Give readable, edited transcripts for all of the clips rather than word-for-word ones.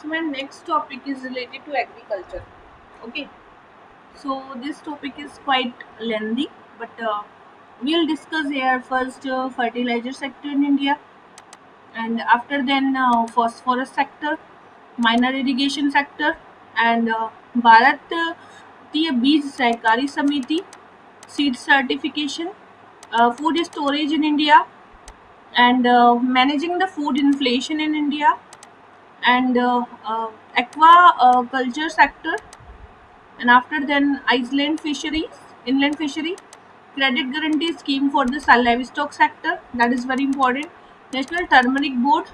So my next topic is related to agriculture. Okay, so this topic is quite lengthy, but we'll discuss here first fertilizer sector in India, and after then phosphorus sector, minor irrigation sector, and Bharat Tiya Beej Sahkari Samiti, seed certification, food storage in India, and managing the food inflation in India, and aqua culture sector, and after then inland fishery, credit guarantee scheme for the livestock sector, that is very important. National Turmeric Board,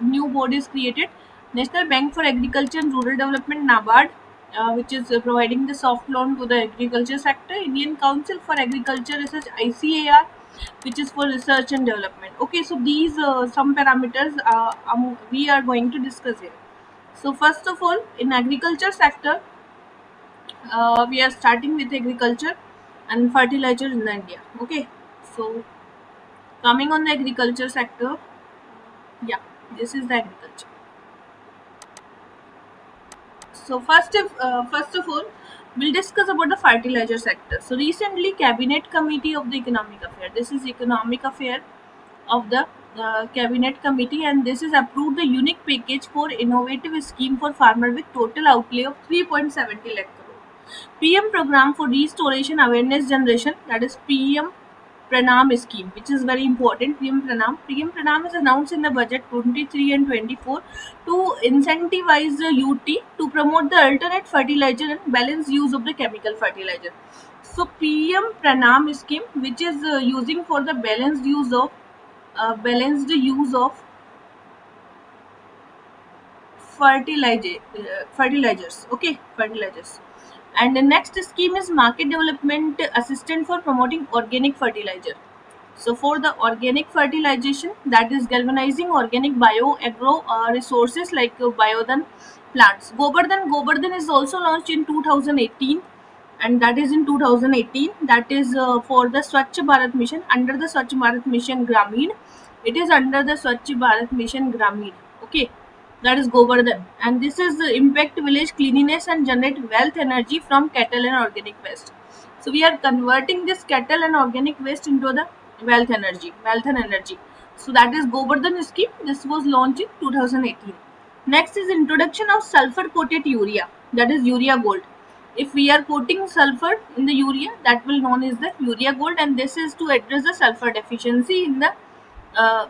new board is created. National Bank for Agriculture and Rural Development, NABARD, which is providing the soft loan to the agriculture sector. Indian Council for Agriculture Research, ICAR, which is for research and development. Okay, so these some parameters we are going to discuss here. So first of all, in agriculture sector, we are starting with agriculture and fertilizer in India. Okay, so coming on the agriculture sector, yeah, this is the agriculture. So first of all, we'll discuss about the fertilizer sector. So recently, Cabinet Committee of the Economic Affair. This is Economic Affair of the Cabinet Committee, and this is approved the unique package for innovative scheme for farmer with total outlay of 3.70 lakh crore. PM program for restoration awareness generation, that is PM Pranam scheme, which is very important. PM Pranam. PM Pranam is announced in the budget 23 and 24 to incentivize the UT to promote the alternate fertilizer and balanced use of the chemical fertilizer. So PM Pranam scheme, which is using for the balanced use of fertilizers. Okay, fertilizers. And the next scheme is market development assistant for promoting organic fertilizer. So for the organic fertilization, that is galvanizing organic bio agro resources like biodhan plants. Govardhan is also launched in 2018, and that is in 2018. That is for the Swachh Bharat Mission, under the Swachh Bharat Mission Gramin. It is under the Swachh Bharat Mission Gramin. Okay, that is Govardhan, and this is the impact village cleanliness and generate wealth energy from cattle and organic waste. So we are converting this cattle and organic waste into the wealth and energy. So that is Govardhan scheme. This was launched in 2018. Next is introduction of sulfur coated urea, that is urea gold. If we are coating sulfur in the urea, that will known as the urea gold, and this is to address the sulfur deficiency in the uh,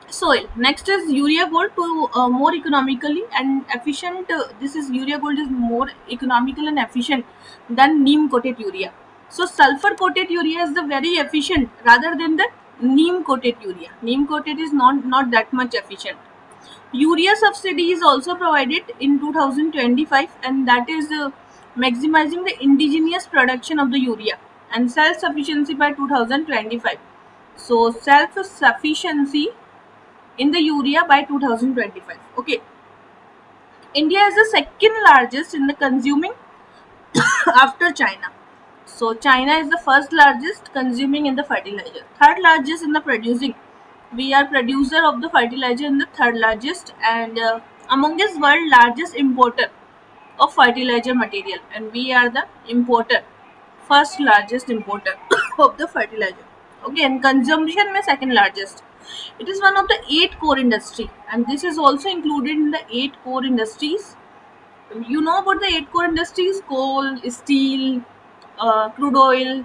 soil. Next is urea gold to more economically and efficient. This is urea gold is more economical and efficient than neem coated urea. So sulfur coated urea is the very efficient rather than the neem coated urea. Neem coated is not that much efficient. Urea subsidy is also provided in 2025, and that is maximizing the indigenous production of the urea and self sufficiency by 2025. So self sufficiency in the urea by 2025. Okay, India is the second largest in the consuming after China. So China is the first largest consuming in the fertilizer, third largest in the producing. We are producer of the fertilizer in the third largest, and among this world largest importer of fertilizer material, and we are the importer, first largest importer of the fertilizer. Okay, and consumption में second largest. It is one of the 8 core industry, and this is also included in the 8 core industries. You know about the 8 core industries: coal, steel, crude oil,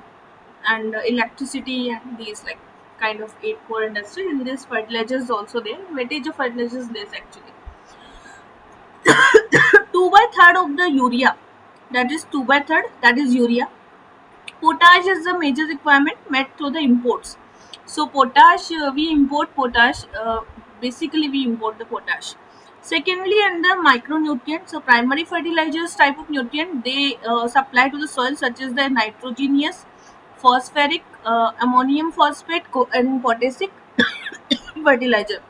and electricity, and these like kind of 8 core industries. In this, fertilizer is also there. Weightage of fertilizer is less actually. 2 by 3rd of the urea, that is 2 by 3rd, that is urea. Potash is the major requirement met through the imports. So potash, we import potash. Basically, we import the potash. Secondly, under micronutrients, so primary fertilizers type of nutrient they supply to the soil, such as the nitrogenous, phosphoric, ammonium phosphate, and potassic fertilizer.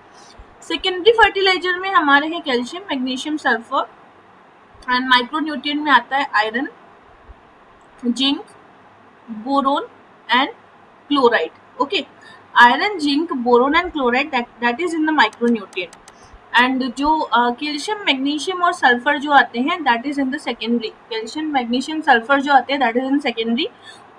Secondary fertilizer में हमारे हैं calcium, magnesium, sulphur, and micronutrient में आता है iron, zinc, boron and chloride. Okay, iron, zinc, boron and chloride, that is in the micronutrient. And जो calcium magnesium और sulphur जो आते हैं that is in the secondary, calcium magnesium sulphur जो आते हैं दैट इज इन सेकेंडरी,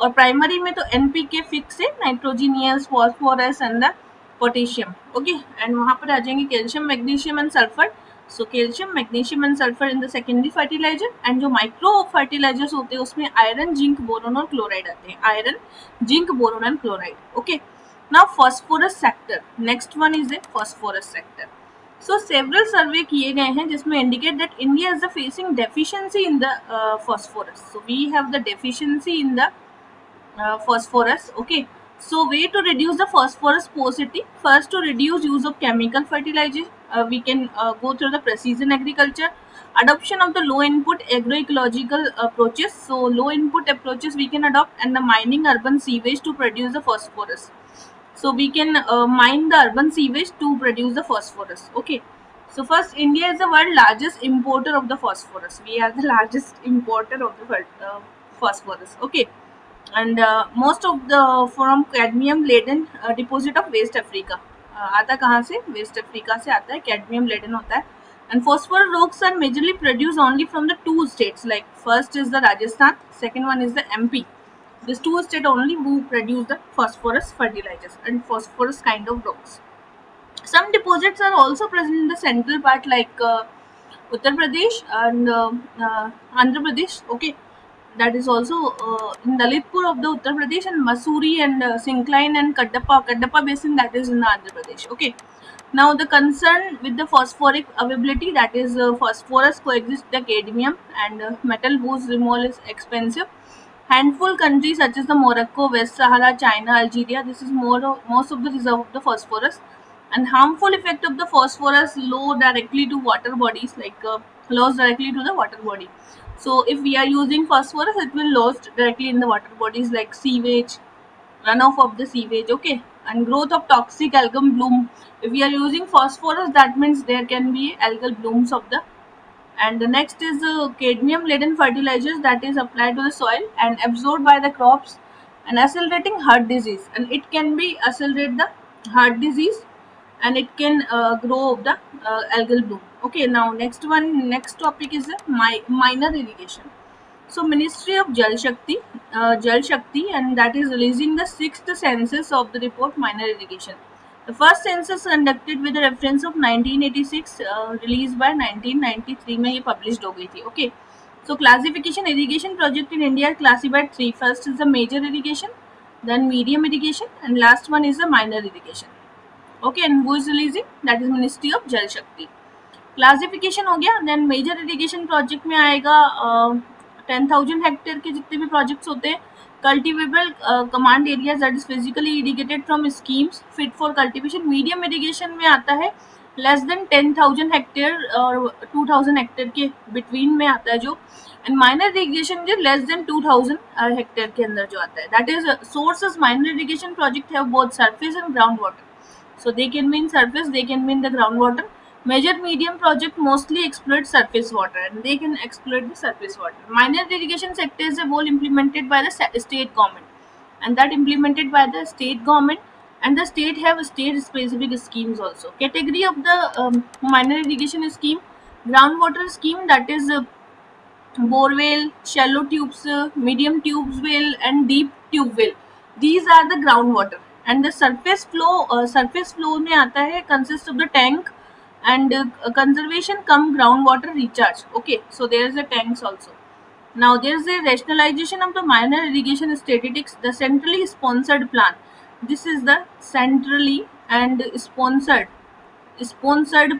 और primary में तो एनपीके फिक्स है, nitrogenous phosphorus and the potassium, okay, and वहां पर आ जाएंगे calcium magnesium and sulphur. So calcium magnesium and sulphur in the secondary fertilizer, and जो माइक्रो फर्टिलाइजर्स होते हैं उसमें आयरन जिंक बोरोन और क्लोराइड आते हैं, iron zinc boron and chloride, okay. Now phosphorus sector, next one is a phosphorus sector. So several survey किए गए हैं जिसमें indicate that India is facing deficiency in the phosphorus. So we have the deficiency in the phosphorus. Okay. So way to reduce the phosphorus paucity. First, to reduce use of chemical fertilizers, we can go through the precision agriculture. Adoption of the low input agroecological approaches. So low input approaches we can adopt, and the mining urban sewage to produce the phosphorus. So we can mine the urban sewage to produce the phosphorus. Okay. So first, India is the world largest importer of the phosphorus. We are the largest importer of the phosphorus. Okay. And most of the from cadmium laden deposit of West Africa. आता कहाँ से? West Africa से आता है, cadmium laden होता है. And phosphorus rocks are majorly produced only from the two states. Like first is the Rajasthan, second one is the MP. These two states only who produce the phosphorus fertilizers and phosphorus kind of rocks. Some deposits are also present in the central part like Uttar Pradesh and Andhra Pradesh. Okay, that is also in Lalitpur of the Uttar Pradesh, and Masuri and Syncline and Kaddappa basin, that is in Andhra Pradesh. Okay. Now the concern with the phosphoric availability, that is phosphorus coexist with the cadmium, and metal whose removal is expensive. Handful countries such as the Morocco, West Sahara, China, Algeria, this is most of the reserve of the phosphorus. And harmful effect of the phosphorus low directly to water bodies, like loss directly to the water body. So if we are using phosphorus, it will lost directly in the water bodies like sewage, runoff of the sewage, okay, and growth of toxic algal bloom. If we are using phosphorus, that means there can be algal blooms of the. And the next is cadmium laden fertilizers that is applied to the soil and absorbed by the crops and accelerating heart disease, and it can be accelerate the heart disease, and it can grow the algal bloom. Okay, now next topic is the minor irrigation. So Ministry of Jal Shakti, and that is releasing the sixth census of the report minor irrigation. The first census conducted with the reference of 1986, released by 1993 में ये published हो गई थी. Okay. So classification irrigation project in India are classified three. First is the major irrigation, then medium irrigation, and last one is the minor irrigation. Okay, and who is releasing? That is Ministry of Jal Shakti. Classification हो गया. Then major irrigation project में आएगा 10,000 hectare के जितने भी projects होते हैं. Cultivable command areas that is physically irrigated from schemes fit for cultivation. Medium irrigation में आता है लेस देन 10,000 हेक्टेयर और 2,000 हेक्टेयर के बिटवीन में आता है जो. एंड माइनर इरिगेशन जो लेस देन 2,000 हेक्टेयर के अंदर जो आता है. That is sources minor irrigation project have both surface and ground water. So they can be in surface, they can be in the groundwater. Major medium project mostly exploit surface water, and they can exploit the surface water. Minor irrigation sector is a whole implemented by the state government, and that implemented by the state government, and the state have state specific schemes also. Category of the minor irrigation scheme: groundwater scheme, that is borewell, shallow tubes, medium tubes well, and deep tube well. These are the groundwater. And the surface flow में आता है consist of the tank and conservation cum groundwater recharge. Okay, so there is a tanks also. Now there is a rationalization of the minor irrigation statistics. The centrally sponsored plan. This is the centrally and sponsored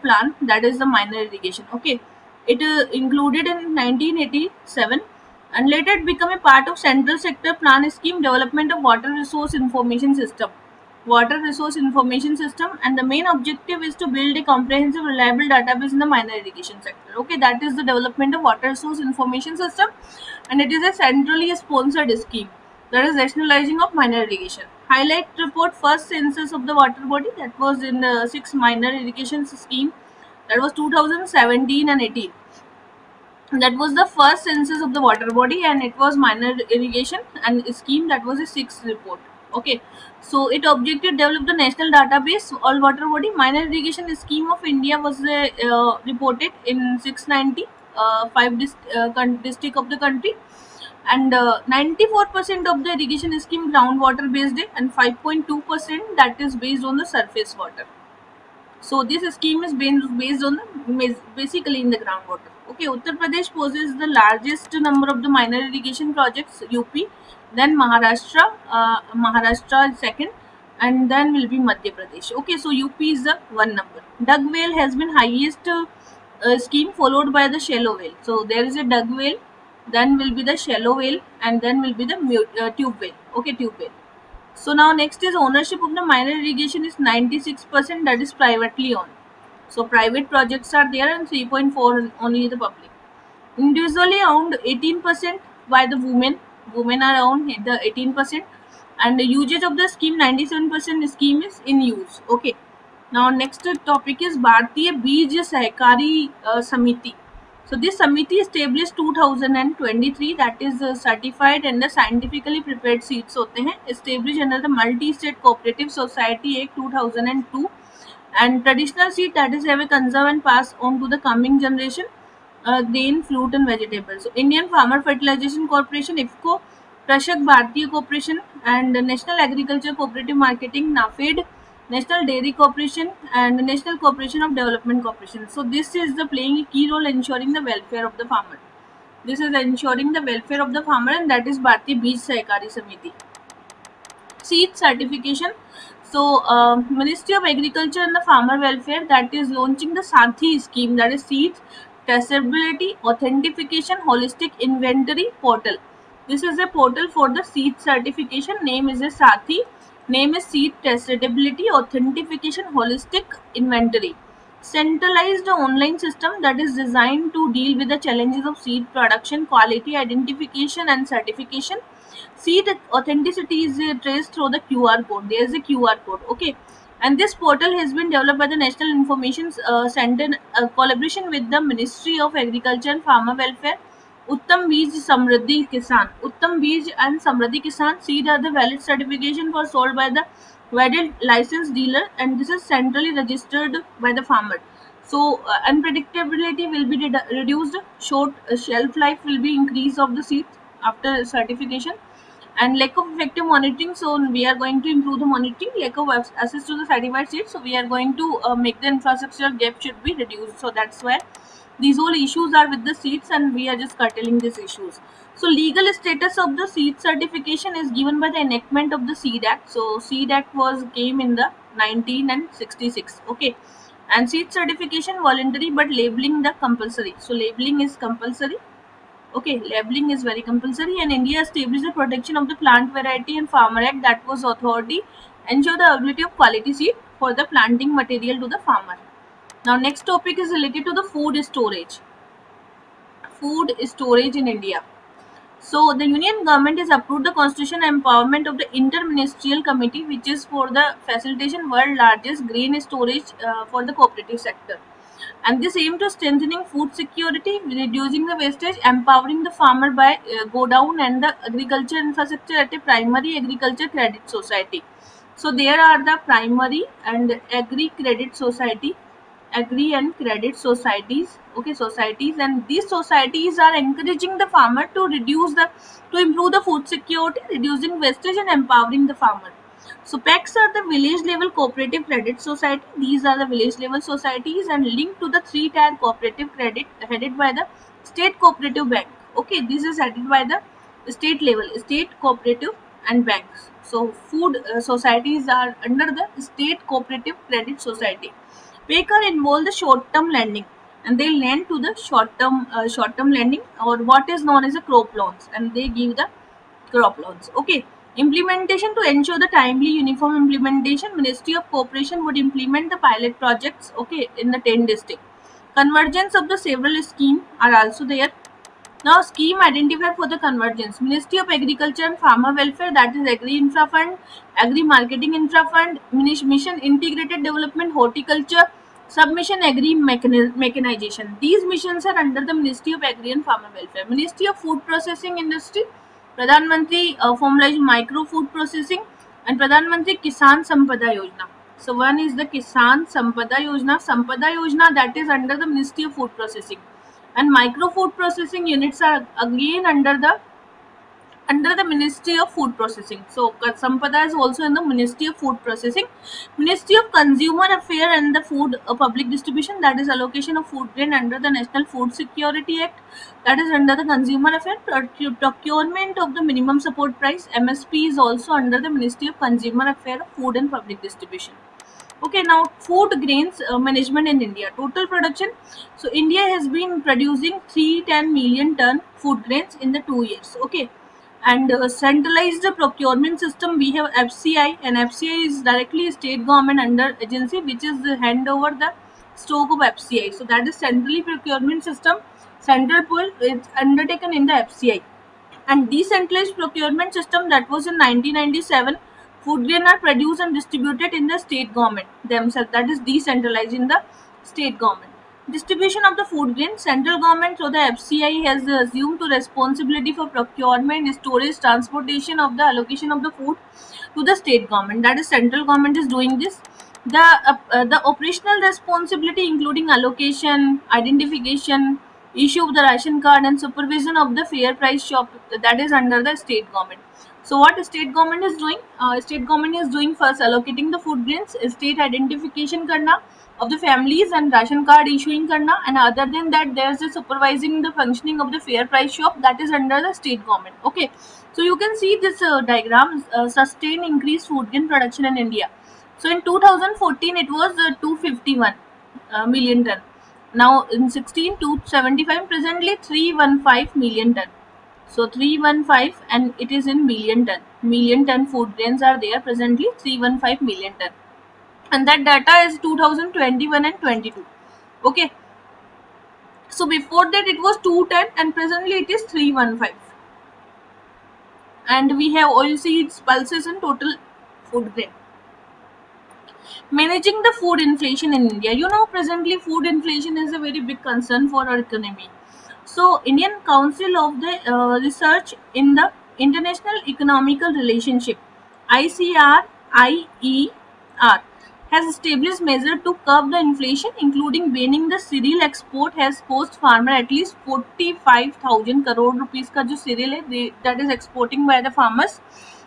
plan, that is the minor irrigation. Okay, it included in 1987. And later it became a part of central sector plan scheme development of water resource information system, and the main objective is to build a comprehensive reliable database in the minor irrigation sector. Okay, that is the development of water resource information system, and it is a centrally sponsored scheme, that is rationalizing of minor irrigation. Highlight report first census of the water body, that was in the 6 minor irrigation scheme, that was 2017 and 18. That was the first census of the water body, and it was minor irrigation and scheme, that was a 6th report. Okay, so it objective developed the national database all water body. Minor irrigation scheme of India was reported in 690 district of the country, and 94% of the irrigation scheme groundwater based, and 5.2% that is based on the surface water. So this scheme is based on basically in the groundwater. Okay, Uttar Pradesh poses the largest number of the minor irrigation projects. UP, then Maharashtra is second, and then will be Madhya Pradesh. Okay, so UP is the one number. Dug well has been highest scheme, followed by the shallow well. So there is a dug well, then will be the shallow well, and then will be the tube well. Okay, tube well. So now next is ownership of the minor irrigation is 96%, that is privately owned. So private projects are there, and 3.4 only the public. Individually owned 18% by the women. Women are owned the 18%, and the usage of the scheme 97% scheme is in use. Okay. Now next topic is Bharatiya Beej Sahakari Samiti. So this Samiti established 2023, that is certified and the scientifically prepared seeds होते हैं, established under the Multi-State Cooperative Society Act 2002, and traditional seed that is have a conserve and pass on to the coming generation, grain, fruit and vegetables. So Indian Farmer Fertilization Corporation IFCO, Prashak Bharatiya Corporation, and National Agriculture Cooperative Marketing NAFED, National Dairy Corporation, and National Corporation of Development Corporation. So this is the playing a key role ensuring the welfare of the farmer. This is ensuring the welfare of the farmer, and that is Bharatiya Beej Sahakari Samiti. Seed certification. So Ministry of Agriculture and the Farmer Welfare, that is launching the Sathi scheme, that is seeds traceability authentication holistic inventory portal. This is a portal for the seed certification. Name is a Sathi. Name is seed traceability authentication holistic inventory. Centralized online system that is designed to deal with the challenges of seed production, quality identification and certification. Seed authenticity is traced through the QR code. There is a QR code. Okay, and this portal has been developed by the National Information Center in collaboration with the Ministry of Agriculture and Farmer Welfare. Uttam Beej Samriddhi Kisan. Uttam Beej and Samriddhi Kisan seed are the valid certification for sold by the valid licensed dealer, and this is centrally registered by the farmer. So unpredictability will be reduced. Short shelf life will be increased of the seed after certification, and lack of effective monitoring. So we are going to improve the monitoring. Lack of access to the certified seeds. So we are going to make the infrastructure gap should be reduced. So that's why these all issues are with the seeds, and we are just curtailing these issues. So legal status of the seed certification is given by the enactment of the Seed Act. So Seed Act was came in the 1966. Okay, and seed certification voluntary, but labeling the compulsory. So labeling is compulsory. Okay, labeling is very compulsory, and India established the Protection of the Plant Variety and Farmer Act, that was authority ensure the availability of quality seed for the planting material to the farmer. Now next topic is related to the food storage. Food storage in India. So the Union Government has approved the constitution empowerment of the Interministerial Committee, which is for the facilitation world largest grain storage for the cooperative sector. And this aim to strengthening food security, reducing the wastage, empowering the farmer by go down, and the agriculture infrastructure at a primary agriculture credit society. So there are the primary and agri credit society, agri and credit societies. Okay, societies, and these societies are encouraging the farmer to improve the food security, reducing wastage and empowering the farmer. So PACs are the village level cooperative credit society. These are the village level societies and linked to the three-tier cooperative credit headed by the state cooperative bank. Okay, this is headed by the state level, state cooperative and banks. So food societies are under the state cooperative credit society. PACs involve the short-term lending, and they lend to the short-term lending, or what is known as a crop loans, and they give the crop loans. Okay, implementation to ensure the timely uniform implementation. Ministry of Cooperation would implement the pilot projects. Okay, in the 10 district. Convergence of the several scheme are also there. Now scheme identified for the convergence. Ministry of Agriculture and Farmer Welfare, that is Agri Infra Fund, Agri Marketing Infra Fund, Mission Integrated Development Horticulture, Submission Agri Mechanization. These missions are under the Ministry of Agri and Farmer Welfare. Ministry of Food Processing Industry, Pradhan Mantri formalized micro food processing, and Pradhan Mantri Kisan Sampada Yojana. So one is the Kisan Sampada Yojana. Sampada Yojana, that is under the Ministry of Food Processing, and micro food processing units are again under the Ministry of Food Processing. So Sampada is also in the Ministry of Food Processing. Ministry of Consumer Affairs and the Food Public Distribution, that is allocation of food grain under the National Food Security Act, that is under the Consumer Affairs. Procurement of the minimum support price MSP is also under the Ministry of Consumer Affairs, Food and Public Distribution. Okay, now food grains management in India. Total production. So India has been producing 310 million ton food grains in the 2 years. Okay, and centralized procurement system, we have FCI, and FCI is directly state government under agency which is hand over the stock of FCI. So that is centrally procurement system. Central pool is undertaken in the FCI, and decentralized procurement system, that was in 1997. Food grain are produced and distributed in the state government themselves, that is decentralized in the state government. Distribution of the food grain, central government, so the FCI has assumed to responsibility for procurement, storage, transportation of the allocation of the food to the state government, that is central government is doing this. The operational responsibility including allocation, identification, issue of the ration card, and supervision of the fair price shop, that is under the state government. So what state government is doing? State government is doing first allocating the food grains, state identification karna of the families, and ration card issuing karna, and other than that there's a supervising the functioning of the fair price shop, that is under the state government. Okay, so you can see this diagram, sustain increased food grain production in India. So in 2014 it was 251 million ton. Now in 16 to 75, presently 315 million ton. So 315, and it is in million ton. Million ton food grains are there presently, 315 million ton. And that data is 2021 and 22. Okay. So before that it was 210, and presently it is 315. And we have oilseeds, pulses, and total food grain. Managing the food inflation in India. You know, presently food inflation is a very big concern for our economy. So, Indian Council of the Research in the International Economical Relationship, ICRIER, has established measures to curb the inflation, including banning the cereal export has cost farmer at least 45,000 crore rupees का जो cereal है, that is exporting by the farmers.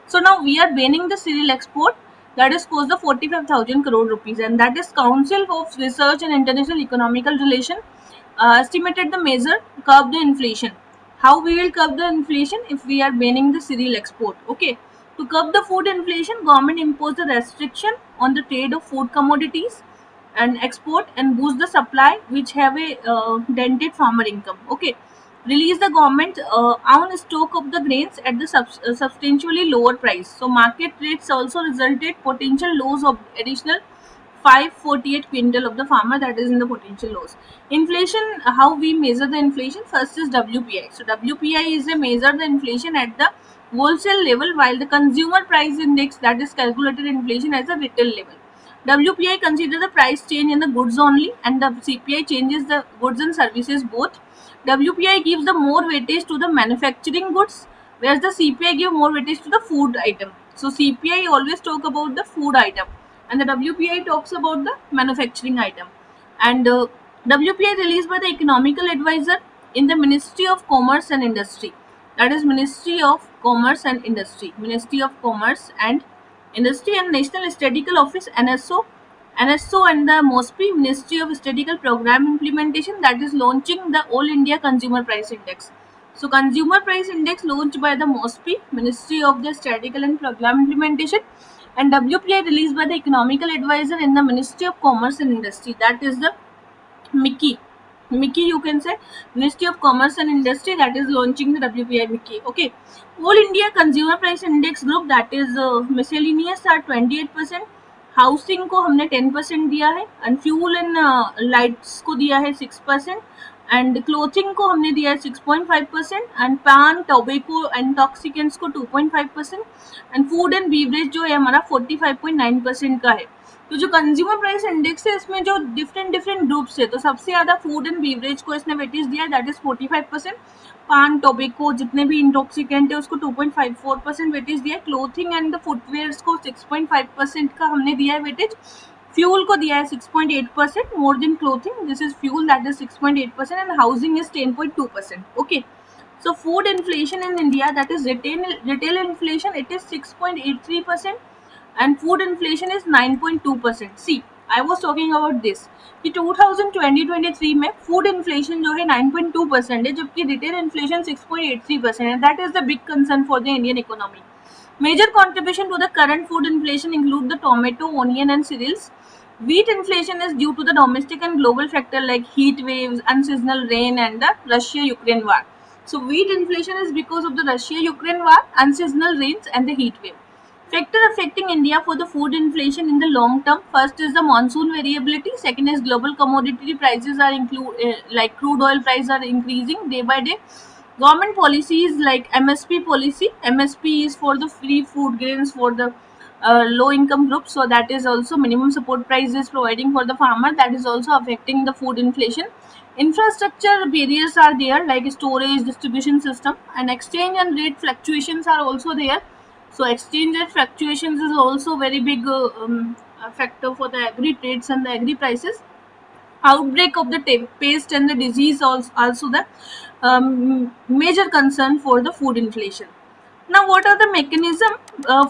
So now we are banning the cereal export, that is cost the 45,000 crore rupees, and that is Council of Research and International Economical Relation estimated the measure curb the inflation. How we will curb the inflation? If we are banning the cereal export. Okay, to curb the food inflation, government imposed a restriction on the trade of food commodities and export, and boost the supply which have a dented farmer income. Okay, release the government own stock of the grains at the substantially lower price. So market rates also resulted potential loss of additional 548 quintal of the farmer, that is in the potential loss. Inflation, how we measure the inflation? First is WPI. So WPI is a measure the inflation at the wholesale level, while the consumer price index, that is calculated inflation as a retail level. WPI consider the price change in the goods only, and the CPI changes the goods and services both. WPI gives the more weightage to the manufacturing goods, whereas the CPI give more weightage to the food item. So CPI always talk about the food item, and the WPI talks about the manufacturing item. And WPI released by the economical advisor in the Ministry of Commerce and Industry, that is Ministry of Commerce and Industry, Ministry of Commerce and Industry, and National Statistical Office, NSO, and the MOSPI, Ministry of Statistical Program Implementation, that is launching the All India Consumer Price Index. So Consumer Price Index launched by the MOSPI, Ministry of the Statistical and Program Implementation, and WPI released by the economical advisor in the Ministry of Commerce and Industry, that is the Mickey, you can say, Ministry of Commerce and Industry, that is launching the WPI Mickey. Okay, All India Consumer Price Index group, that is miscellaneous are 28%, housing को हमने 10% दिया है, and fuel and lights को दिया है 6%, and clothing को हमने दिया है 6.5%, एंड पान, टोबैको एंड इंटॉक्सिकेंट्स को 2.5%, एंड फूड एंड बीवरेज जो है हमारा 45.9% का है. तो जो कंज्यूमर प्राइस इंडेक्स है इसमें जो डिफरेंट डिफरेंट ग्रुप्स है, तो सबसे ज्यादा फूड एंड बीवरेज को इसने वेटेज दिया, दैट इज 45%। पान, टोबैको, जितने भी इंटॉक्सिकेंट है उसको 2.54% वेटेज दिया है। क्लोथिंग एंड फुटवेयर्स को 6.5% का हमने दिया है वेटेज। फ्यूल को दिया है 6.8%, more than clothing, this is fuel, that is 6.8%, and housing is 10.2%. Okay, so food inflation in India, that is retail inflation, it is 6.83%, and food inflation is 9.2%. See, I was talking about this कि 2020-23 में food inflation जो है 9.2% है, जबकि retail inflation 6.83% है. That is the big concern for the Indian economy. Major contribution to the current food inflation include the tomato, onion, and cereals. Wheat inflation is due to the domestic and global factor like heat waves, unseasonal rain, and the Russia-Ukraine war. So wheat inflation is because of the Russia-Ukraine war, unseasonal rains, and the heat wave. Factor affecting India for the food inflation in the long term. First is the monsoon variability. Second is global commodity prices are like crude oil prices are increasing day by day. Government policies like MSP policy. MSP is for the free food grains for the low income groups. So that is also minimum support price is providing for the farmer. That is also affecting the food inflation. Infrastructure barriers are there like storage, distribution system, and exchange and rate fluctuations are also there. So exchange rate fluctuations is also very big factor for the agri trades and the agri prices. Outbreak of the pest and the disease also the major concern for the food inflation. Now, what are the mechanism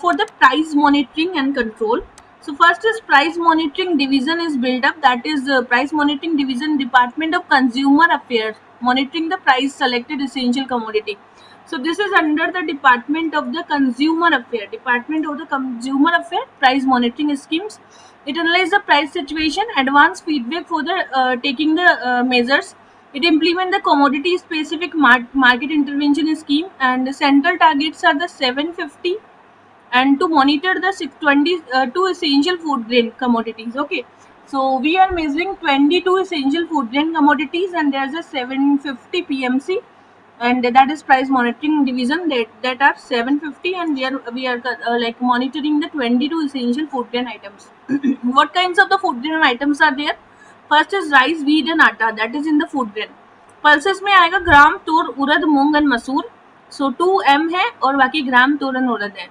for the price monitoring and control? So first is price monitoring division is built up, that is price monitoring division, Department of Consumer Affairs, monitoring the price selected essential commodity. So this is under the Department of the Consumer Affairs, Department of the Consumer Affairs price monitoring schemes. It analyzes the price situation, advance feedback for the taking the measures. It implement the commodity specific market intervention scheme, and the central targets are the 750 and to monitor the 622 essential food grain commodities. Okay, so we are measuring 22 essential food grain commodities, and there's a 750 PMC, and that is price monitoring division, that are 750, and we are like monitoring the 22 essential food grain items. What kinds of the food grain items are there? First is rice, wheat, and atta, that is in the food grain. Pulses में आएगा ग्राम, तूर, उड़द, मूंग and मसूर. सो 2M है और बाकी ग्राम, तूर and उड़द है.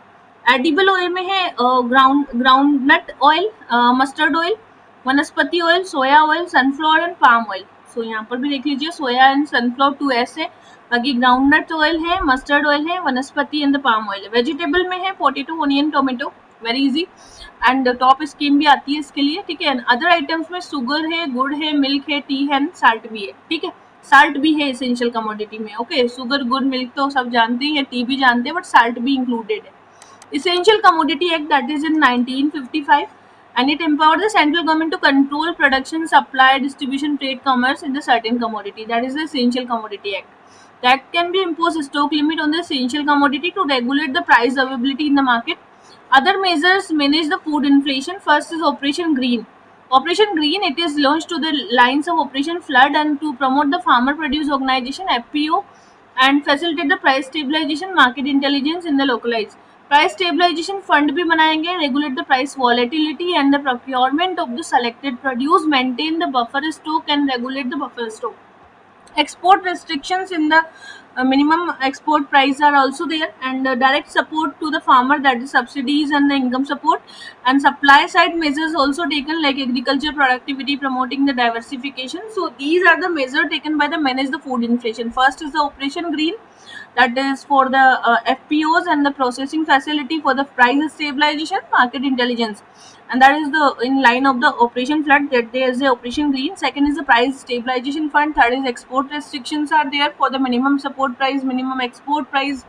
Edible oil में है groundnut oil, mustard oil, vanaspati oil, soya oil, sunflower and palm oil. So यहाँ पर भी देख लीजिए सोया एंड सनफ्लावर 2S है, बाकी ग्राउंडनट ऑयल है, मस्टर्ड ऑयल है, वनस्पति एंड पाम ऑयल है. वेजिटेबल में है potato, onion, tomato, very easy, and top scheme भी आती है इसके लिए. ठीक है. अदर आइटम्स में शुगर है, गुड़ है, मिल्क है, टी है एंड साल्ट भी है. ठीक है. साल्ट भी है एसेंशियल कमोडिटी में. ओके, शुगर, गुड़, मिल्क तो सब जानते हैं, टी भी जानते हैं, बट साल्ट भी इंक्लूडेड है. Essential Commodity Act, that is in 1955, and it empowered the central government to control production, supply, distribution, trade, commerce in the certain commodity. That is the Essential Commodity Act. That can be imposed stock limit on the essential commodity to regulate the price availability in the market. Other measures manage the food inflation. First is Operation Green. Operation Green, it is launched to the lines of Operation Flood and to promote the Farmer Produce Organization (FPO) and facilitate the price stabilization, market intelligence in the localized. Price stabilization fund भी बनाएंगे, regulate the price volatility and the procurement of the selected produce, maintain the buffer stock and regulate the buffer stock. Export restrictions in the minimum export price are also there, and direct support to the farmer, that is subsidies and the income support, and supply side measures also taken like agriculture productivity, promoting the diversification. So these are the measures taken by the manage the food inflation. First is the Operation Green, that is for the FPOs and the processing facility for the price stabilization, market intelligence, and that is the in line of the Operation Flood, that there is the Operation Green. Second is the price stabilization fund. Third is export restrictions are there for the minimum support price, minimum export price,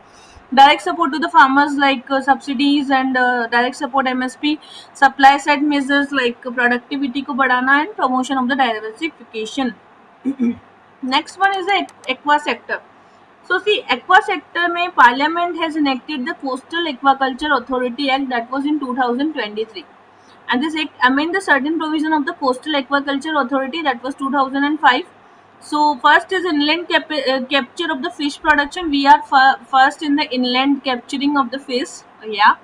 direct support to the farmers like subsidies and direct support MSP, supply side measures like productivity को बढ़ाना and promotion of the diversification. Next one is the aqua sector. So see, aqua sector में Parliament has enacted the Coastal Aquaculture Authority Act, that was in 2023, and this act amend the certain provision of the Coastal Aquaculture Authority, that was 2005. So first is inland capture of the fish production. We are first in the inland capturing of the fish. Yeah.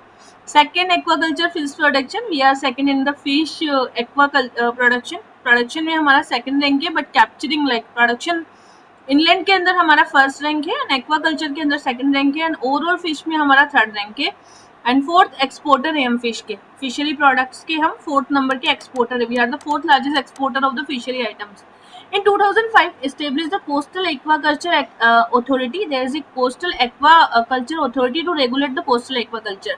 Second, aquaculture fish production. We are second in the fish production. Production में हमारा second rank है, but capturing like production inland के अंदर हमारा first rank है, and aquaculture के अंदर second rank है, एंड ओवरऑल फिश में हमारा थर्ड रैंक है, एंड फोर्थ एक्सपोर्टर है हम फिश के, फिशरी प्रोडक्ट्स के हम फोर्थ नंबर के एक्सपोर्टर है. We are the fourth largest exporter of the fishery items. In 2005, established the Coastal Aquaculture Authority. There is a Coastal Aquaculture Authority to regulate the coastal aquaculture.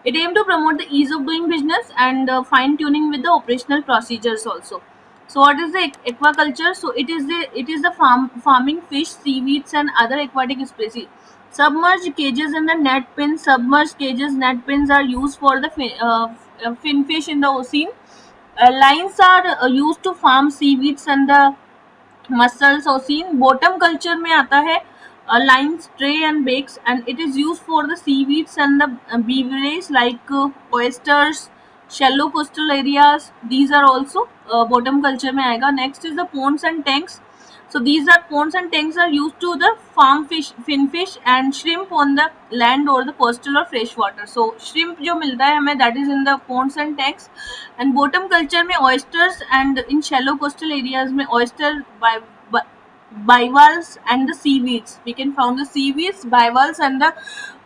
It aimed to promote the ease of doing business and fine tuning with the operational procedures also. So, what is the aquaculture? So, it is the farming fish, seaweeds, and other aquatic species. Submerged cages and the net pins. Submerged cages, net pins are used for the finfish in the ocean. Lines are used to farm seaweeds and the mussels ocean. Bottom culture में आता है lines, tray and bakes, and it is used for the seaweeds and the beaverages like oysters, shallow coastal areas. These are also bottom culture में आएगा. Next is the ponds and tanks. So these are ponds and tanks are used to the farm fish, finfish and shrimp on the land or the coastal or fresh water. So shrimp जो मिलता है हमें, that is in the ponds and tanks. And bottom culture में oysters, and in shallow coastal areas में oyster, bivalves and the seaweeds. We can found the seaweeds, bivalves and the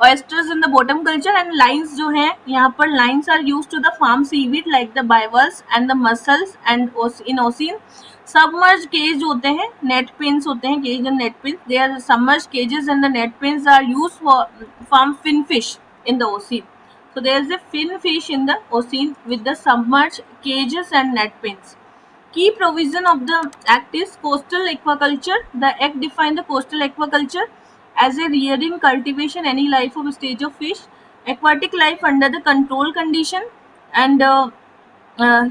oysters in the bottom culture. And lines जो हैं यहाँ पर lines are used to the farm seaweed like the bivalves and the mussels and in ocean. Submerged cage होते हैं, net pins होते हैं, cage and net pins. They are submerged cages and the net pins are used for farm finfish in the ocean. So there is a finfish in the ocean with the submerged cages and net pins. Key provision of the Act is coastal aquaculture. The Act defines the coastal aquaculture as a rearing, cultivation, any life of stage of fish, aquatic life under the control condition, and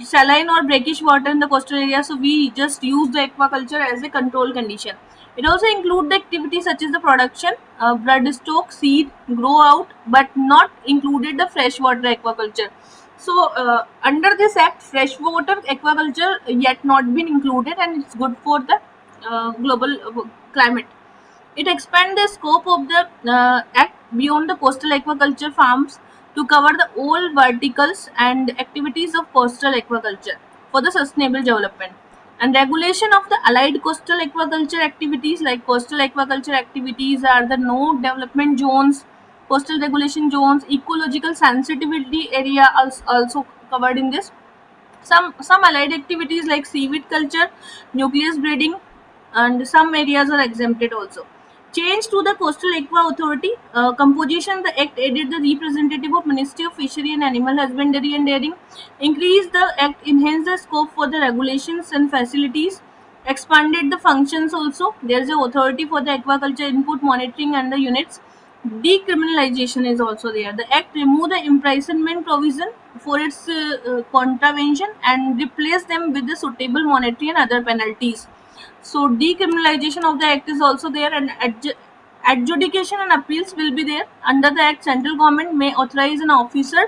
saline or brackish water in the coastal area. So we just use the aquaculture as a control condition. It also includes the activities such as the production, bloodstock, seed, grow out, but not included the freshwater aquaculture. So under this act, freshwater aquaculture yet not been included, and it's good for the global climate. It expands the scope of the act beyond the coastal aquaculture farms to cover the all verticals and activities of coastal aquaculture for the sustainable development. And regulation of the allied coastal aquaculture activities, like coastal aquaculture activities are the no development zones, coastal regulation zones, ecological sensitivity area also covered in this. Some allied activities like seaweed culture, nucleus breeding, and some areas are exempted also. Change to the Coastal Aqua Authority composition. The Act added the representative of Ministry of Fishery and Animal Husbandry and Dairying. Increased the Act, enhanced the scope for the regulations and facilities. Expanded the functions also. There is an authority for the aquaculture input monitoring and the units. Decriminalization is also there. The Act removed the imprisonment provision for its contravention and replaced them with the suitable monetary and other penalties. So decriminalization of the act is also there, and adjudication and appeals will be there. Under the act, central government may authorize an officer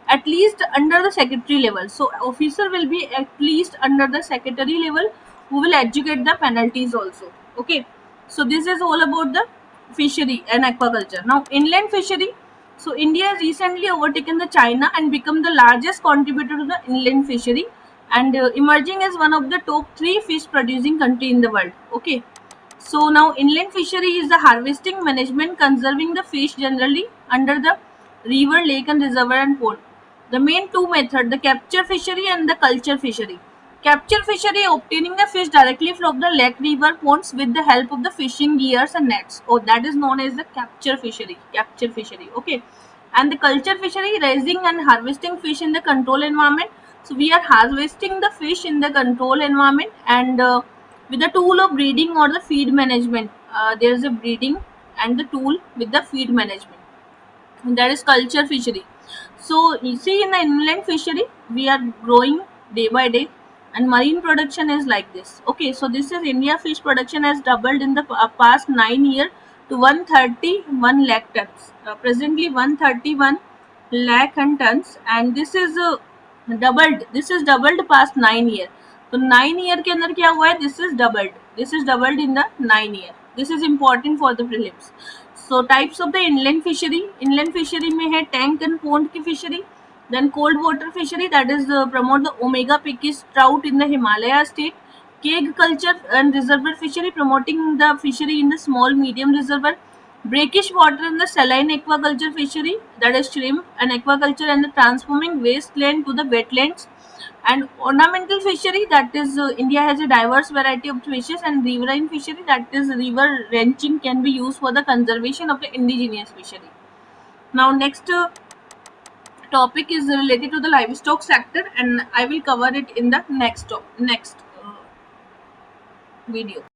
at least under the secretary level. So officer will be at least under the secretary level who will educate the penalties also. Okay, so this is all about the fishery and aquaculture. Now inland fishery. So India has recently overtaken the China and become the largest contributor to the inland fishery, and emerging as one of the top 3 fish producing country in the world. Okay, so now inland fishery is the harvesting, management, conserving the fish generally under the river, lake and reservoir and pond. The main two method, the capture fishery and the culture fishery. Capture fishery, obtaining the fish directly from the lake, river, ponds with the help of the fishing gears and nets. Oh, that is known as the capture fishery. Capture fishery. Okay, and the culture fishery, raising and harvesting fish in the control environment. So we are harvesting the fish in the control environment, and with the tool of breeding or the feed management. There is a breeding and the tool with the feed management. And that is culture fishery. So you see, in the inland fishery, we are growing day by day, and marine production is like this. Okay, so this is India fish production has doubled in the past 9 years to 131 lakh tons. Presently 131 lakh and tons, and this is doubled. This is doubled past 9 year. तो 9 year के अंदर क्या हुआ है? This is doubled. This is doubled in the 9 year. This is important for the prelims. So types of the inland fishery में है tank and pond की fishery, then cold water fishery, that is promote the omega pickish trout in the Himalaya state, keg culture and reservoir fishery, promoting the fishery in the small medium reservoir, brackish water in the saline aquaculture fishery, that is shrimp and aquaculture and the transforming wasteland to the wetlands, and ornamental fishery, that is India has a diverse variety of fishes, and riverine fishery, that is river ranching can be used for the conservation of the indigenous fishery. Now next topic is related to the livestock sector, and I will cover it in the next video.